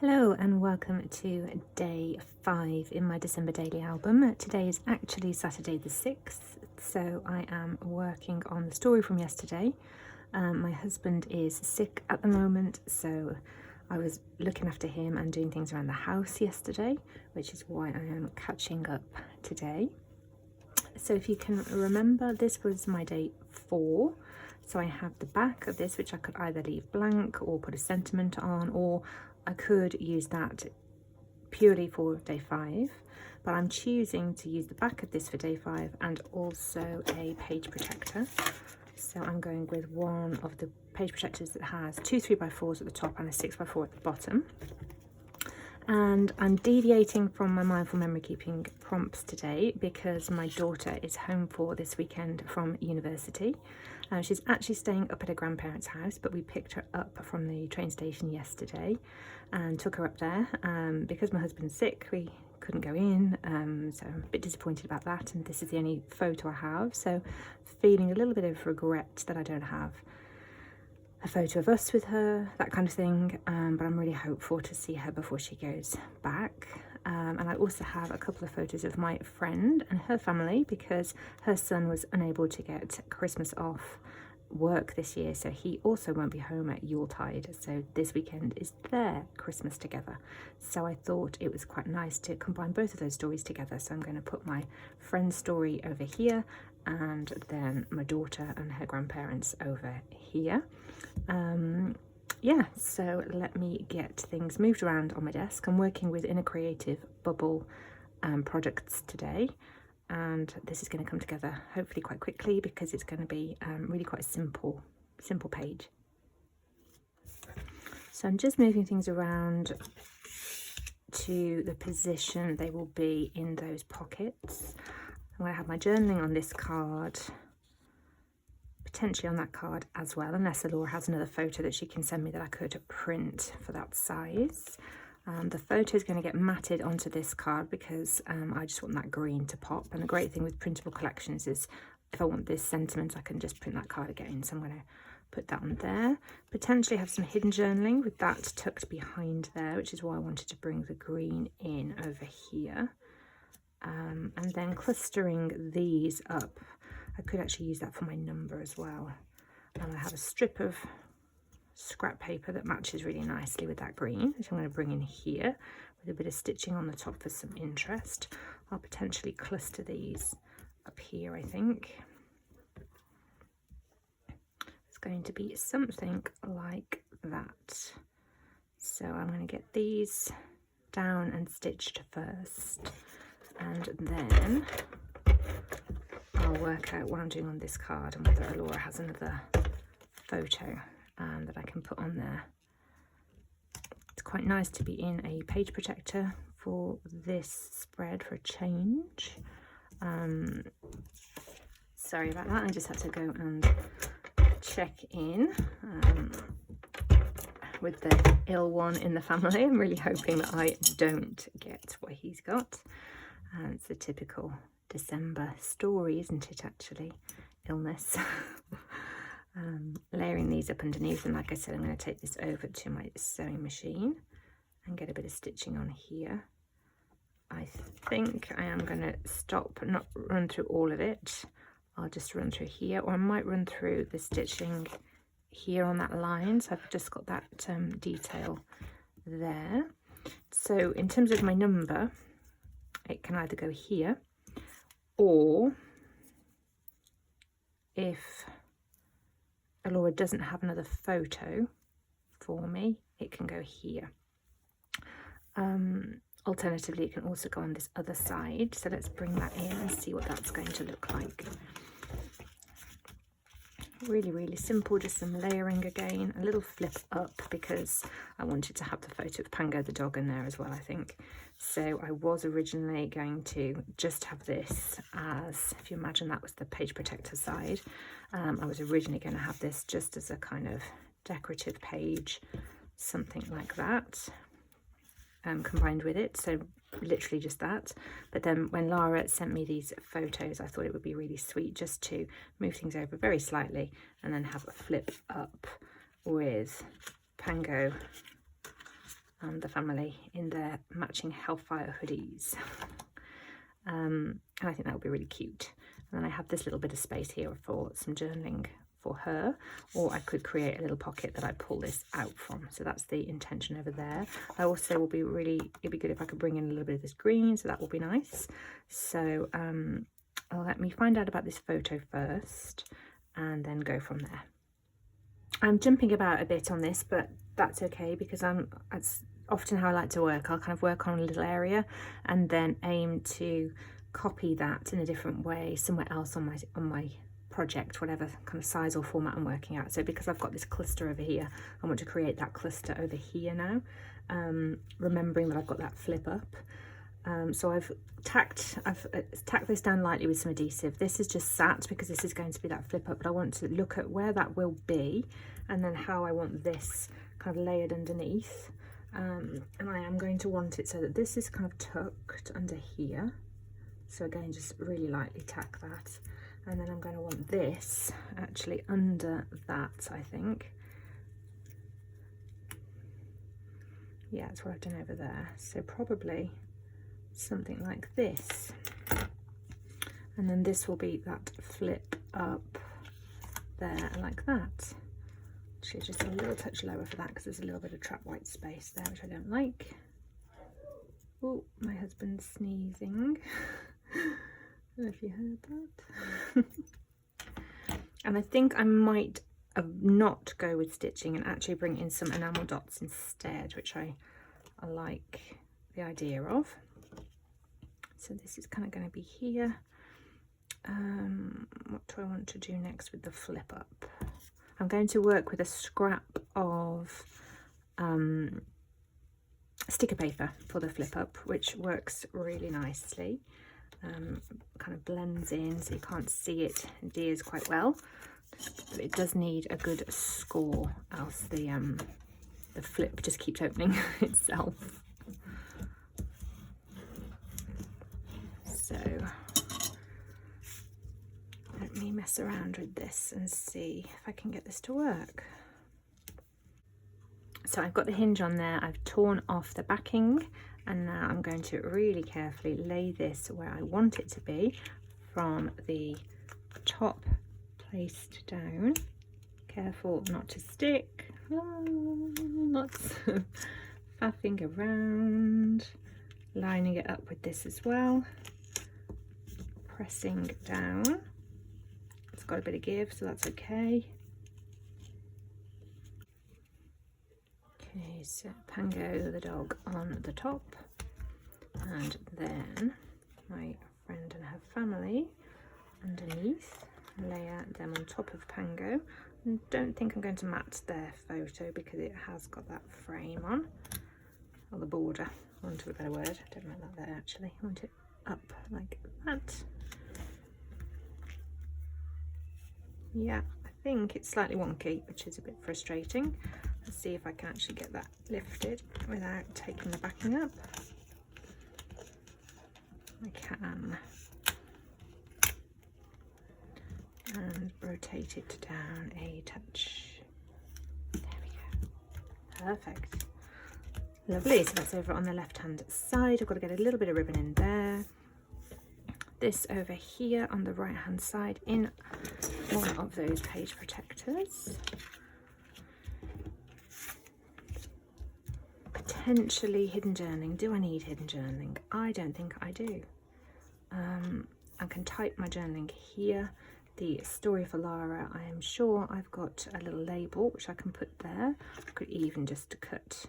Hello and welcome to day 5 in my December daily album. Today is actually Saturday the 6th, so I am working on the story from yesterday. My husband is sick at the moment, so I was looking after him and doing things around the house yesterday, which is why I am catching up today. So if you can remember, this was my day 4. So I have the back of this, which I could either leave blank or put a sentiment on, or I could use that purely for day 5, but I'm choosing to use the back of this for day 5 and also a page protector. So I'm going with one of the page protectors that has 2 3x4s at the top and a 6x4 at the bottom. And I'm deviating from my mindful memory keeping prompts today because my daughter is home for this weekend from university. She's actually staying up at her grandparent's house, but we picked her up from the train station yesterday and took her up there. Because my husband's sick, we couldn't go in, so I'm a bit disappointed about that, and this is the only photo I have, so feeling a little bit of regret that I don't have a photo of us with her, that kind of thing, but I'm really hopeful to see her before she goes back. And I also have a couple of photos of my friend and her family because her son was unable to get Christmas off work this year, so he also won't be home at Yuletide, so this weekend is their Christmas together. So I thought it was quite nice to combine both of those stories together, so I'm going to put my friend's story over here and then my daughter and her grandparents over here. Yeah, so let me get things moved around on my desk. I'm working with Inner Creative Bubble products today, and this is going to come together hopefully quite quickly because it's going to be really quite a simple page. So I'm just moving things around to the position they will be in those pockets. I'm going to have my journaling on this card, potentially on that card as well, unless Laura has another photo that she can send me that I could print for that size. The photo is going to get matted onto this card because I just want that green to pop, and the great thing with printable collections is if I want this sentiment I can just print that card again, so I'm going to put that on there. Potentially have some hidden journaling with that tucked behind there, which is why I wanted to bring the green in over here. And then clustering these up, I could actually use that for my number as well. And I have a strip of scrap paper that matches really nicely with that green, which I'm going to bring in here with a bit of stitching on the top for some interest. I'll potentially cluster these up here, I think. It's going to be something like that. So I'm going to get these down and stitched first, and then I'll work out what I'm doing on this card and whether Laura has another photo that I can put on there. It's quite nice to be in a page protector for this spread for a change. Sorry about that, I just had to go and check in with the ill one in the family. I'm really hoping that I don't get what he's got. It's the typical December story, isn't it, actually? Illness. Layering these up underneath, and like I said, I'm going to take this over to my sewing machine and get a bit of stitching on here. I think I am going to stop, not run through all of it. I'll just run through here, or I might run through the stitching here on that line, so I've just got that detail there. So in terms of my number, it can either go here, or if Laura doesn't have another photo for me, it can go here. Alternatively, it can also go on this other side. So let's bring that in and see what that's going to look like. Really, really simple, just some layering again, a little flip up because I wanted to have the photo of Pango the dog in there as well, I think. So I was originally going to just have this as, if you imagine that was the page protector side, I was originally going to have this just as a kind of decorative page, something like that, combined with it, so literally just that. But then when Lara sent me these photos, I thought it would be really sweet just to move things over very slightly and then have a flip up with Pango the family in their matching Hellfire hoodies. And I think that would be really cute. And then I have this little bit of space here for some journaling for her, or I could create a little pocket that I pull this out from. So that's the intention over there. I also will be it'd be good if I could bring in a little bit of this green, so that will be nice. So let me find out about this photo first and then go from there. I'm jumping about a bit on this, but that's okay, because that's often how I like to work. I'll kind of work on a little area and then aim to copy that in a different way somewhere else on my project, whatever kind of size or format I'm working at. So because I've got this cluster over here, I want to create that cluster over here now, remembering that I've got that flip up. So I've tacked this down lightly with some adhesive. This is just sat because this is going to be that flip up, but I want to look at where that will be and then how I want this kind of layered underneath. And I am going to want it so that this is kind of tucked under here. So again, just really lightly tack that. And then I'm going to want this actually under that, I think. Yeah, that's what I've done over there. So probably something like this. And then this will be that flip up there like that. Actually, just a little touch lower for that because there's a little bit of trap white space there, which I don't like. Oh, my husband's sneezing. I don't know if you heard that. And I think I might not go with stitching and actually bring in some enamel dots instead, which I like the idea of. So this is kind of going to be here. What do I want to do next with the flip up? I'm going to work with a scrap of sticker paper for the flip up, which works really nicely. Kind of blends in so you can't see it, adheres quite well, but it does need a good score, else the flip just keeps opening itself. So let me mess around with this and see if I can get this to work. So I've got the hinge on there, I've torn off the backing, and now I'm going to really carefully lay this where I want it to be from the top placed down. Careful not to stick. Lots of faffing around. Lining it up with this as well. Pressing down. It's got a bit of give, so that's okay. Okay, so Pango the dog on the top, and then my friend and her family underneath. Layer them on top of Pango. And don't think I'm going to match their photo because it has got that frame on, or the border, for want of a better word. I don't like that there actually. I want it up like that. Yeah, I think it's slightly wonky, which is a bit frustrating. Let's see if I can actually get that lifted without taking the backing up. I can. And rotate it down a touch. There we go. Perfect. Lovely. So that's over on the left hand side. I've got to get a little bit of ribbon in there. This over here on the right hand side in one of those page protectors. Potentially hidden journaling. Do I need hidden journaling? I don't think I do. I can type my journaling here. The story for Lara, I am sure I've got a little label which I can put there. I could even just cut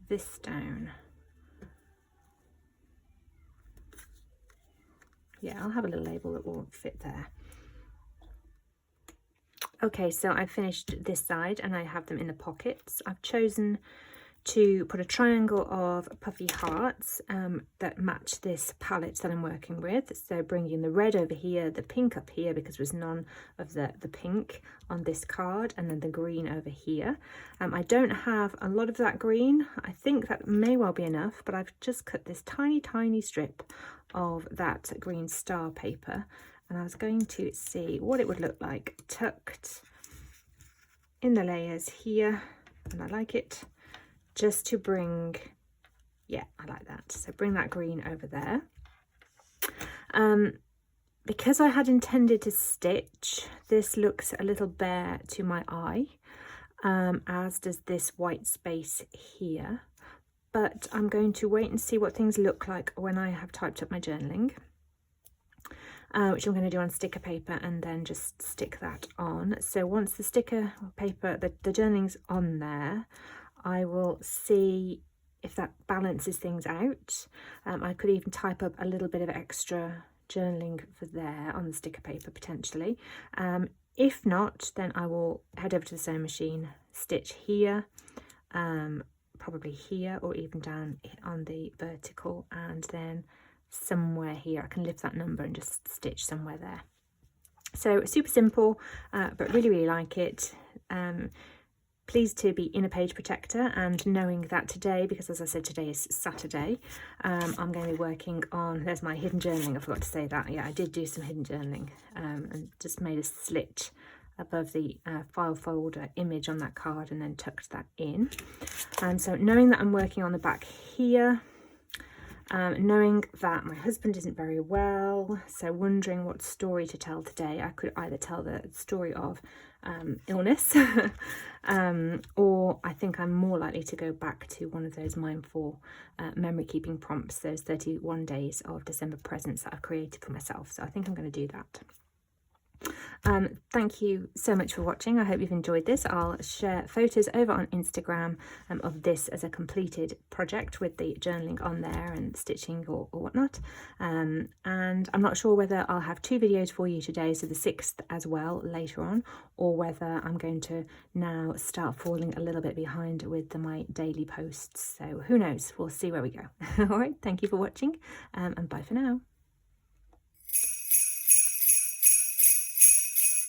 this down. Yeah, I'll have a little label that will fit there. Okay, so I finished this side and I have them in the pockets. I've chosen to put a triangle of puffy hearts that match this palette that I'm working with. So bringing the red over here, the pink up here because there was none of the pink on this card, and then the green over here. I don't have a lot of that green. I think that may well be enough, but I've just cut this tiny strip of that green star paper, and I was going to see what it would look like tucked in the layers here, and I like it. just to bring, yeah, I like that. So bring that green over there. Because I had intended to stitch, this looks a little bare to my eye, as does this white space here. But I'm going to wait and see what things look like when I have typed up my journaling, which I'm going to do on sticker paper and then just stick that on. So once the sticker paper, the journaling's on there, I will see if that balances things out. I could even type up a little bit of extra journaling for there on the sticker paper potentially. If not, then I will head over to the sewing machine, stitch here, probably here, or even down on the vertical, and then somewhere here I can lift that number and just stitch somewhere there. So super simple, but really like it. Pleased to be in a page protector, and knowing that today, because as I said, today is Saturday, I'm going to be working on, there's my hidden journaling, I forgot to say that. Yeah, I did do some hidden journaling, and just made a slit above the file folder image on that card and then tucked that in. So knowing that I'm working on the back here, knowing that my husband isn't very well, so wondering what story to tell today. I could either tell the story of illness, or I think I'm more likely to go back to one of those mindful memory keeping prompts, those 31 days of December presents that I've created for myself. So I think I'm going to do that. Thank you so much for watching. I hope you've enjoyed this. I'll share photos over on Instagram of this as a completed project with the journaling on there and stitching or whatnot. And I'm not sure whether I'll have 2 videos for you today, so the 6th as well later on, or whether I'm going to now start falling a little bit behind with my daily posts. So who knows? We'll see where we go. All right, thank you for watching, and bye for now.